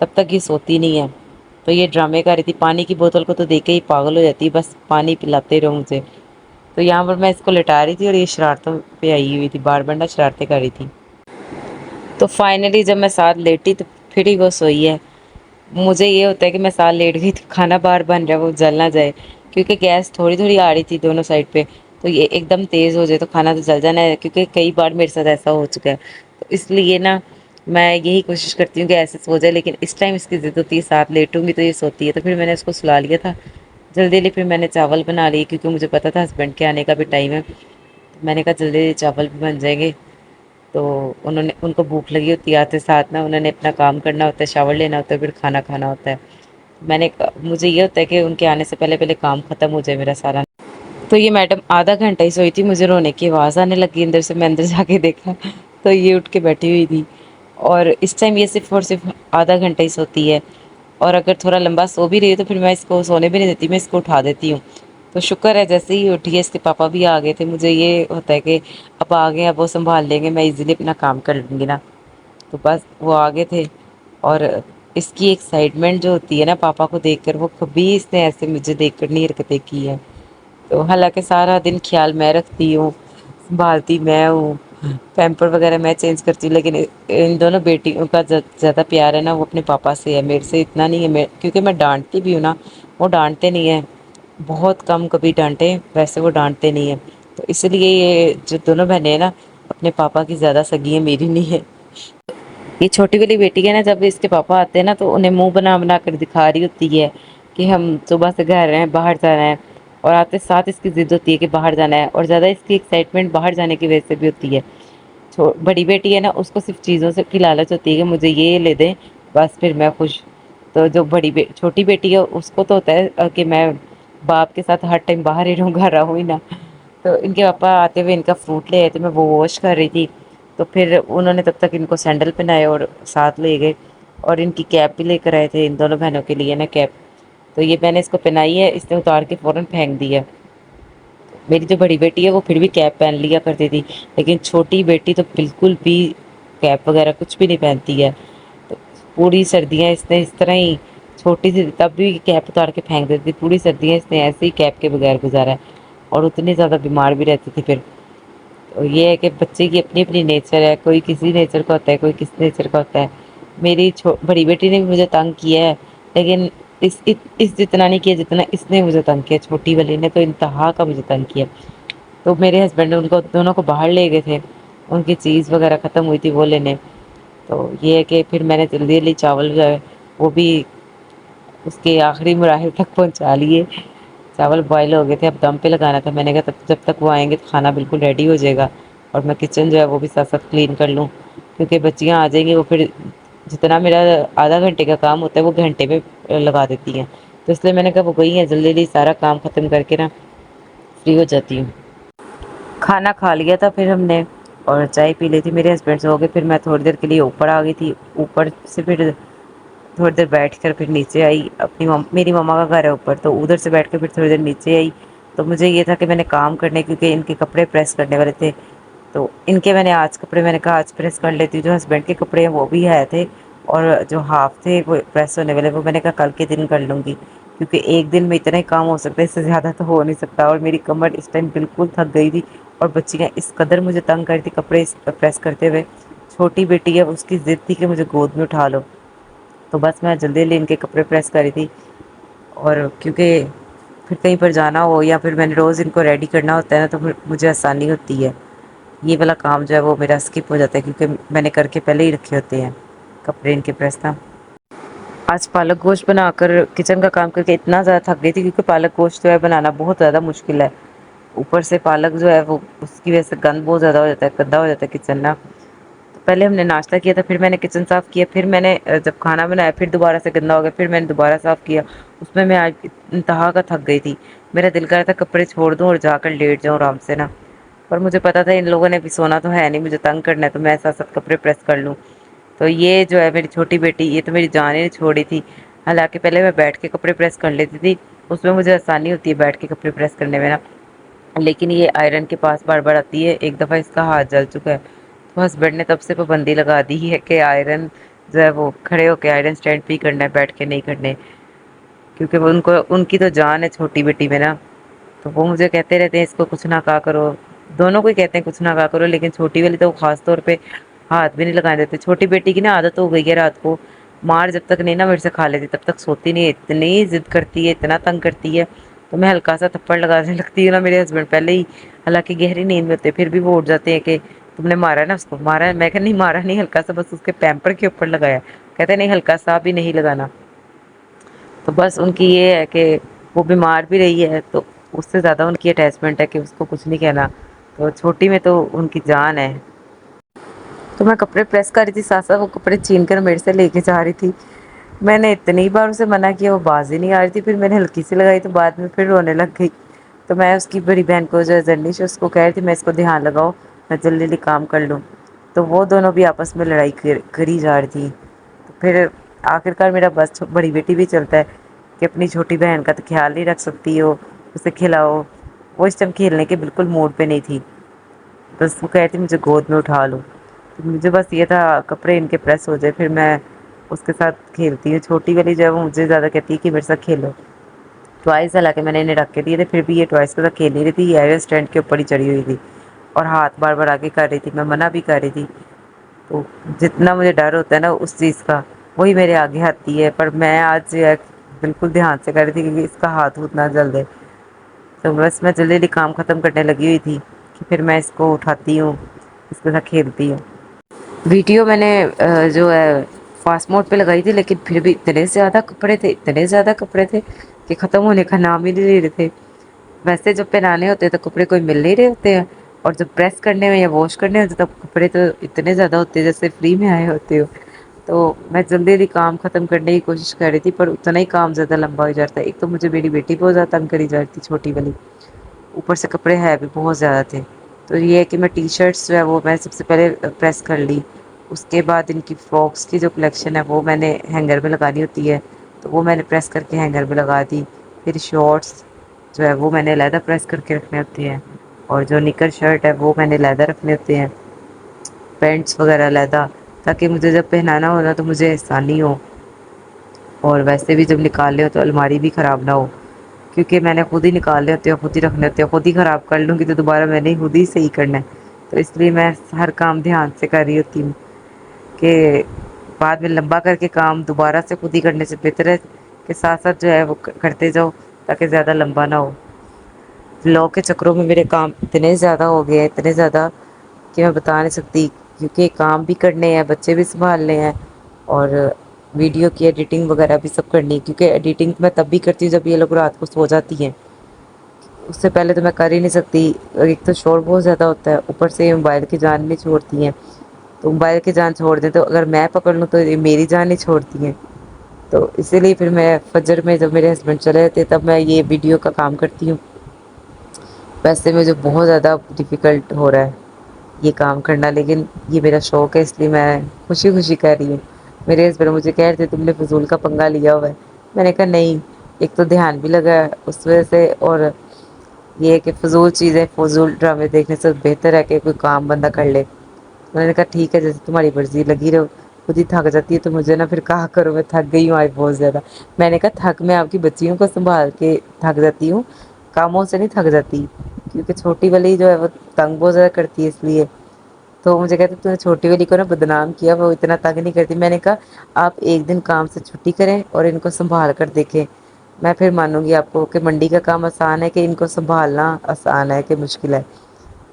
تب تک یہ سوتی نہیں ہے۔ تو یہ ڈرامے کر رہی تھی، پانی کی بوتل کو تو دیکھ کے ہی پاگل ہو جاتی ہے، بس پانی پلاتے رہو مجھے۔ تو یہاں پر میں اس کو لٹا رہی تھی اور یہ شرارتوں پہ آئی ہوئی تھی، بار بار شرارتیں کر رہی تھی۔ تو فائنلی جب میں ساتھ لیٹی تو پھر ہی وہ سوئی ہے۔ مجھے یہ ہوتا ہے کہ میں ساتھ لیٹ گئی تو کھانا باہر بن رہا ہے وہ جل نہ جائے، کیونکہ گیس تھوڑی تھوڑی آ رہی تھی دونوں سائڈ پہ، تو یہ ایک دم تیز ہو جائے تو کھانا تو جل جانا ہے، کیونکہ کئی بار میرے ساتھ ایسا ہو چکا ہے۔ تو اس لیے نا میں یہی کوشش کرتی ہوں کہ ایسے سو جائے، لیکن اس ٹائم اس کی ضد ہوتی ہے ساتھ لیٹوں گی تو یہ سوتی ہے، تو پھر میں نے اس کو سلا لیا تھا جلدی جلدی۔ پھر میں نے چاول بنا لیے کیونکہ مجھے پتا تھا ہسبینڈ کے آنے کا بھی ٹائم ہے، میں نے کہا جلدی چاول بھی بن جائیں گے۔ تو ان کو بھوک لگی ہوتی ہے، آتے ساتھ نا انہوں نے اپنا کام کرنا ہوتا ہے، شاور لینا ہوتا ہے، پھر کھانا کھانا ہوتا ہے۔ مجھے یہ ہوتا ہے کہ ان کے آنے سے پہلے پہلے کام ختم ہو جائے میرا سارا۔ تو یہ میڈم آدھا گھنٹہ ہی سوئی تھی، مجھے رونے کی آواز آنے لگی اندر سے، میں اندر جا کے دیکھا تو یہ اٹھ کے بیٹھی ہوئی تھی۔ اور اس ٹائم یہ صرف اور صرف آدھا گھنٹہ ہی سوتی ہے، اور اگر تھوڑا لمبا سو بھی رہی ہے تو پھر میں اس کو سونے بھی نہیں دیتی، میں اس کو اٹھا دیتی ہوں۔ تو شکر ہے جیسے ہی اٹھی ہے اس کے پاپا بھی آ گئے تھے، مجھے یہ ہوتا ہے کہ اب آ گئے، اب وہ سنبھال لیں گے، میں ایزیلی اپنا کام کر لوں گی نا۔ تو بس وہ آگے تھے، اور اس کی ایکسائٹمنٹ جو ہوتی ہے نا پاپا کو دیکھ کر، وہ کبھی اس نے ایسے مجھے دیکھ کر نہیں حرکتیں کی ہے۔ تو حالانکہ سارا دن خیال میں رکھتی ہوں، سنبھالتی میں ہوں، پیمپر وغیرہ میں چینج کرتی ہوں، لیکن ان دونوں بیٹیوں کا زیادہ پیار ہے نا وہ اپنے پاپا سے ہے، میرے سے اتنا نہیں ہے، کیونکہ میں ڈانٹتی بھی ہوں نا، وہ ڈانٹتے نہیں ہیں، بہت کم کبھی ڈانٹے، ویسے وہ ڈانٹتے نہیں ہیں۔ تو اس لیے یہ جو دونوں بہنیں ہیں نا اپنے پاپا کی زیادہ سگی ہیں، میری نہیں ہے۔ یہ چھوٹی والی بیٹی ہے نا، جب اس کے پاپا آتے ہیں نا تو انہیں منہ بنا بنا کر دکھا رہی ہوتی ہے کہ ہم صبح سے گھر رہے ہیں، باہر جا رہے ہیں، اور آتے ساتھ اس کی ضد ہوتی ہے کہ باہر جانا ہے، اور زیادہ اس کی ایکسائٹمنٹ باہر جانے کی وجہ سے بھی ہوتی ہے۔ بڑی بیٹی ہے نا، اس کو صرف چیزوں سے کی لالچ ہوتی ہے کہ مجھے یہ لے دیں بس پھر میں خوش۔ تو جو چھوٹی بیٹی ہے اس کو تو ہوتا ہے کہ میں باپ کے ساتھ ہر ٹائم باہر ہی رہوں، گھر رہوں ہی نا۔ تو ان کے پاپا آتے ہوئے ان کا فروٹ لے آئے تھے، میں وہ واش کر رہی تھی، تو پھر انہوں نے تب تک ان کو سینڈل پہنائے اور ساتھ لے گئے، اور ان کی کیپ بھی لے کر آئے تھے ان دونوں بہنوں کے لیے نا کیپ۔ تو یہ میں نے اس کو پہنائی ہے، اس نے اتار کے فوراً پھینک دی ہے۔ میری جو بڑی بیٹی ہے وہ پھر بھی کیپ پہن لیا کرتی تھی، لیکن چھوٹی بیٹی تو بالکل بھی کیپ وغیرہ کچھ بھی نہیں پہنتی ہے۔ تو پوری سردیاں اس نے اس طرح ہی، چھوٹی سی تب بھی کیپ اتار کے پھینک دیتی تھی، پوری سردیاں اس نے ایسے ہی کیپ کے بغیر گزارا ہے، اور اتنی زیادہ بیمار بھی رہتی تھی پھر۔ تو یہ ہے کہ بچے کی اپنی اپنی نیچر ہے، کوئی کسی نیچر کا ہوتا ہے، کوئی کس نیچر کا ہوتا ہے۔ میری بڑی بیٹی نے بھی مجھے تنگ کیا ہے، لیکن اس جتنا نہیں کیا جتنا اس نے مجھے تنگ کیا، چھوٹی والی نے تو انتہا کا مجھے تنگ کیا۔ تو میرے ہسبینڈ نے ان کو دونوں کو باہر لے گئے تھے، ان کی چیز وغیرہ ختم ہوئی تھی وہ لینے۔ تو یہ ہے کہ پھر میں نے جلدی جلدی چاول جو ہے وہ بھی اس کے آخری مراحل تک پہنچا لیے، چاول بوائل ہو گئے تھے، اب دم پہ لگانا تھا۔ میں نے کہا جب تک وہ آئیں گے تو کھانا بالکل ریڈی ہو جائے گا، اور میں کچن جو ہے وہ بھی ساتھ ساتھ کلین کر لوں، کیونکہ بچیاں آ جائیں گی، وہ پھر جتنا میرا آدھا گھنٹے کا کام ہوتا ہے وہ گھنٹے میں لگا دیتی ہیں۔ تو اس لیے میں نے کہا وہ گئی ہیں، جلدی جلدی سارا کام ختم کر کے نا فری ہو جاتی ہوں۔ کھانا کھا لیا تھا پھر ہم نے، اور چائے پی لی تھی، میرے ہسبینڈ سو گئے، پھر میں تھوڑی دیر کے لیے اوپر آ گئی تھی، اوپر سے پھر تھوڑی دیر بیٹھ کر پھر نیچے آئی، میری مما کا گھر ہے اوپر، تو ادھر سے بیٹھ کے پھر تھوڑی دیر نیچے آئی۔ تو مجھے یہ تھا کہ میں نے کام کرنے، کیونکہ ان کے کپڑے پریس کرنے والے تھے، تو ان کے میں نے آج کپڑے میں نے کہا آج پریس کر لیتی ہوں، جو ہسبینڈ کے کپڑے ہیں وہ بھی آئے تھے، اور جو ہاف تھے وہ پریس ہونے والے وہ میں نے کہا کل کے دن کر لوں گی، کیونکہ ایک دن میں اتنا ہی کام ہو سکتا ہے، اس سے زیادہ تو ہو نہیں سکتا، اور میری کمر اس ٹائم بالکل تھک گئی تھی، اور بچیاں اس قدر مجھے تنگ کر تھی کپڑے پریس کرتے ہوئے۔ چھوٹی بیٹی ہے، اس کی ضد تھی کہ مجھے گود میں اٹھا لو، تو بس میں جلدی جلدی ان کے کپڑے پریس کری تھی، اور کیونکہ پھر کہیں پر جانا ہو یا پھر میں نے روز ان کو ریڈی کرنا ہوتا ہے نا، تو پھر مجھے آسانی ہوتی ہے، یہ والا کام جو ہے وہ میرا اسکپ ہو جاتا ہے، کیونکہ میں نے کر کے پہلے ہی رکھے ہوتے ہیں کپڑے ان کے پریس نا۔ آج پالک گوشت بنا کر کچن کا کام کر کے اتنا زیادہ تھک گئی تھی، کیونکہ پالک گوشت جو ہے بنانا بہت زیادہ مشکل ہے، اوپر سے پالک جو ہے وہ اس کی وجہ سے گند بہت زیادہ ہو جاتا ہے، گندا ہو جاتا ہے کچن نا۔ تو پہلے ہم نے ناشتہ کیا تھا، پھر میں نے کچن صاف کیا، پھر میں نے جب کھانا بنایا پھر دوبارہ سے گندا ہو گیا، پھر میں نے دوبارہ صاف کیا، اس میں آج انتہا کا تھک گئی تھی، میرا دل کر رہا تھا کپڑے چھوڑ دوں اور جا کر لیٹ جاؤں آرام سے نا، پر مجھے پتا تھا ان لوگوں نے بھی سونا تو ہے نہیں، مجھے تنگ کرنا ہے، تو میں ساتھ ساتھ کپڑے پریس کر لوں۔ تو یہ جو ہے میری چھوٹی بیٹی، یہ تو میری جان ہی نہیں چھوڑی تھی، حالانکہ پہلے میں بیٹھ کے کپڑے پریس کر لیتی تھی، اس میں مجھے آسانی ہوتی ہے بیٹھ کے کپڑے پریس کرنے میں نا، لیکن یہ آئرن کے پاس بار بار آتی ہے، ایک دفعہ اس کا ہاتھ جل چکا ہے، تو ہسبینڈ نے تب سے پابندی لگا دی ہے کہ آئرن جو ہے وہ کھڑے ہو کے آئرن اسٹینڈ بھی کرنا ہے، بیٹھ کے نہیں کرنے، کیونکہ وہ ان کی تو جان ہے چھوٹی بیٹی میں نا، تو وہ مجھے کہتے رہتے ہیں اس کو کچھ نہ کہا کرو، دونوں کو ہی کہتے ہیں کچھ نہ کہا کرو، لیکن چھوٹی والی تو خاص طور پہ ہاتھ بھی نہیں لگانے دیتے۔ چھوٹی بیٹی کی نا عادت ہو گئی ہے رات کو مار جب تک نہیں نا میرے سے کھا لیتی تب تک سوتی نہیں ہے، اتنی ضد کرتی ہے، اتنا تنگ کرتی ہے، تو میں ہلکا سا تھپڑ لگانے لگتی ہے نا، میرے ہسبینڈ پہلے ہی حالانکہ گہری نیند میں ہوتے پھر بھی وہ اٹھ جاتے ہیں کہ تم نے مارا ہے نا اس کو، مارا ہے؟ میں کہ نہیں مارا نہیں، ہلکا سا بس اس کے پیمپر کے اوپر لگایا، کہتے نہیں ہلکا سا بھی نہیں لگانا۔ تو بس ان کی یہ ہے کہ وہ بیمار بھی رہی ہے تو اس سے زیادہ ان کی اٹیچمنٹ ہے کہ اس کو کچھ نہیں کہنا، تو چھوٹی میں تو ان کی جان ہے۔ تو میں کپڑے پریس کر رہی تھی، ساتھ ساتھ وہ کپڑے چھین کر میرے سے لے کے جا رہی تھی، میں نے اتنی بار اسے منع کیا وہ باز ہی نہیں آ رہی تھی، پھر میں نے ہلکی سی لگائی تو بعد میں پھر رونے لگ گئی، تو میں اس کی بڑی بہن کو جو ہے جرنیش اس کو کہہ رہی تھی میں اس کو دھیان لگاؤ میں جلدی جلدی کام کر لوں، تو وہ دونوں بھی آپس میں لڑائی کری جا رہی تھی۔ تو پھر آخر کار میرا بس بڑی بیٹی بھی چلتا ہے کہ اپنی چھوٹی بہن کا تو خیال نہیں رکھ سکتی ہو، اسے کھلاؤ، وہ اس ٹائم کھیلنے کے بالکل موڈ پہ نہیں تھی، بس وہ کہتی مجھے گود میں اٹھا لو، تو مجھے بس یہ تھا کپڑے ان کے پریس ہو جائے پھر میں اس کے ساتھ کھیلتی ہوں۔ چھوٹی والی جو ہے وہ مجھے زیادہ کہتی ہے کہ میرے ساتھ کھیلو، ٹوائس حالانکہ کہ میں نے انہیں رکھ کے دیے تھے پھر بھی یہ ٹوائس کے ساتھ کھیل نہیں رہی تھی، یہ آئرن اسٹینڈ کے اوپر ہی چڑھی ہوئی تھی اور ہاتھ بار بار آگے کر رہی تھی، میں منع بھی کر رہی تھی، تو جتنا مجھے ڈر ہوتا ہے نا اس چیز کا وہی میرے آگے آتی ہے، پر میں آج بالکل دھیان سے کر رہی تھی کیونکہ اس کا ہاتھ ہوت نہ جل دے، تو بس میں جلدی جلدی کام ختم کرنے لگی ہوئی تھی کہ پھر میں اس کو اٹھاتی ہوں اس کے ساتھ کھیلتی ہوں۔ ویڈیو میں نے جو ہے فاسٹ موڈ پہ لگائی تھی لیکن پھر بھی اتنے زیادہ کپڑے تھے، اتنے زیادہ کپڑے تھے کہ ختم ہونے کا نام ہی نہیں لے رہے تھے، ویسے جب پہنانے ہوتے تو کپڑے کوئی مل نہیں رہے ہوتے ہیں، اور جب پریس کرنے میں یا واش کرنے ہوتے تب کپڑے تو اتنے زیادہ ہوتے ہیں جیسے فری میں آئے ہوتے ہو، تو میں جلدی جلدی کام ختم کرنے کی کوشش کر رہی تھی پر اتنا ہی کام زیادہ لمبا ہو جاتا ہے، ایک تو مجھے میری بیٹی بہت زیادہ تنگ کری جا رہی تھی چھوٹی والی، اوپر سے کپڑے ہے بھی بہت زیادہ تھے، تو یہ ہے کہ میں ٹی شرٹس جو ہے وہ میں سب سے پہلے پریس کر لی، اس کے بعد ان کی فراکس کی جو کلیکشن ہے وہ میں نے ہینگر میں لگانی ہوتی ہے تو وہ میں نے پریس کر کے ہینگر میں لگا دی، پھر شارٹس جو ہے وہ میں نے علیحدہ پریس کر کے رکھنے ہوتے ہیں، اور جو نکر شرٹ ہے وہ میں نے علیحدہ رکھنے ہوتے ہیں، پینٹس وغیرہ علیحدہ، تاکہ مجھے جب پہنانا ہونا تو مجھے آسانی ہو، اور ویسے بھی جب نکالنے ہو تو الماری بھی خراب نہ ہو، کیونکہ میں نے خود ہی نکالنے ہوتے ہیں خود ہی رکھنے ہوتے ہیں، خود ہی خراب کر لوں گی تو دوبارہ میں نے خود ہی صحیح کرنا ہے، تو اس لیے میں ہر کام دھیان سے کر رہی ہوتی ہوں کہ بعد میں لمبا کر کے کام دوبارہ سے خود ہی کرنے سے بہتر ہے کہ ساتھ ساتھ جو ہے وہ کرتے جاؤ تاکہ زیادہ لمبا نہ ہو۔ لاء کے چکروں میں میرے کام اتنے زیادہ ہو گئے ہیں، اتنے زیادہ کہ میں بتا نہیں سکتی، کیونکہ کام بھی کرنے ہیں بچے بھی سنبھالنے ہیں اور ویڈیو کی ایڈیٹنگ وغیرہ بھی سب کرنی ہے، کیونکہ ایڈیٹنگ میں تب بھی کرتی ہوں جب یہ لوگ رات کو سو جاتی ہیں، اس سے پہلے تو میں کر ہی نہیں سکتی، ایک تو شور بہت زیادہ ہوتا ہے اوپر سے موبائل کی جان نہیں چھوڑتی ہیں، تو موبائل کی جان چھوڑ دیں تو اگر میں پکڑ لوں تو یہ میری جان نہیں چھوڑتی ہیں، تو اسی لیے پھر میں فجر میں جب میرے ہسبینڈ چلے جاتے تب میں یہ ویڈیو کا کام کرتی ہوں، ویسے مجھے بہت زیادہ ڈیفیکلٹ ہو رہا ہے یہ کام کرنا، لیکن یہ میرا شوق ہے اس لیے میں خوشی خوشی کر رہی ہوں۔ میرے ہسبینڈ مجھے کہہ رہے تھے تم نے فضول کا پنگا لیا ہوا ہے، میں نے کہا نہیں، ایک تو دھیان بھی لگا ہے اس وجہ سے، اور یہ کہ فضول چیزیں فضول ڈرامے دیکھنے سے بہتر ہے کہ کوئی کام بندہ کر لے، میں نے کہا ٹھیک ہے جیسے تمہاری مرضی، لگی رہو، خود ہی تھک جاتی ہے تو مجھے نا پھر کہا کرو میں تھک گئی ہوں آج بہت زیادہ، میں نے کہا تھک میں آپ کی بچیوں کو سنبھال کے تھک جاتی ہوں، کاموں سے نہیں تھک جاتی، کیونکہ چھوٹی والی جو ہے وہ تنگ بہت زیادہ کرتی ہے اس لیے، تو مجھے کہتے تو نے چھوٹی والی کو نا بدنام کیا وہ اتنا تنگ نہیں کرتی، میں نے کہا آپ ایک دن کام سے چھٹی کریں اور ان کو سنبھال کر دیکھیں، میں پھر مانوں گی آپ کو کہ منڈی کا کام آسان ہے کہ ان کو سنبھالنا آسان ہے کہ مشکل ہے،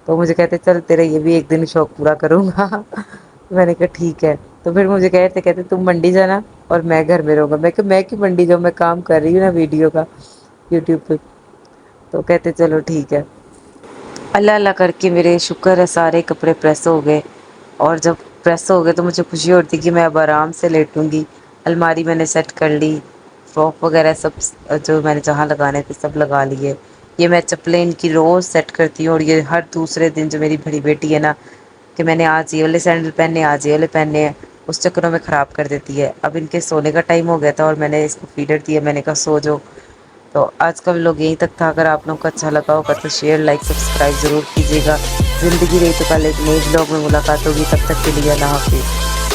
تو مجھے کہتے چل تیرا یہ بھی ایک دن شوق پورا کروں گا، میں نے کہا ٹھیک ہے، تو پھر مجھے کہتے تم منڈی جانا اور میں گھر میں رہوں گا، میں کہ میں کیوں منڈی جاؤں، میں کام کر رہی ہوں نا ویڈیو کا یوٹیوب پہ، تو کہتے چلو ٹھیک ہے، اللہ اللہ کر کے میرے شکر ہے سارے کپڑے پریس ہو گئے، اور جب پریس ہو گئے تو مجھے خوشی ہوتی کہ میں اب آرام سے لیٹوں گی، الماری میں نے سیٹ کر لی، فراک وغیرہ سب جو میں نے جہاں لگانے تھے سب لگا لیے، یہ میں چپلیں ان کی روز سیٹ کرتی ہوں، اور یہ ہر دوسرے دن جو میری بڑی بیٹی ہے نا کہ میں نے آج یہ والے سینڈل پہننے آج یہ والے پہننے ہیں، اس چکروں میں خراب کر دیتی ہے، اب ان کے سونے کا ٹائم ہو گیا تھا اور میں نے اس کو فیڈر دیا، میں نے کہا سو جو، تو آج کا لوگ یہیں تک تھا، اگر آپ لوگوں کو اچھا لگا ہوگا تو شیئر لائک سبسکرائب ضرور کیجیے گا، زندگی رہی تو کل ایک نئے بلاگ میں ملاقات ہوگی، تب تک کے لیے اللہ حافظ۔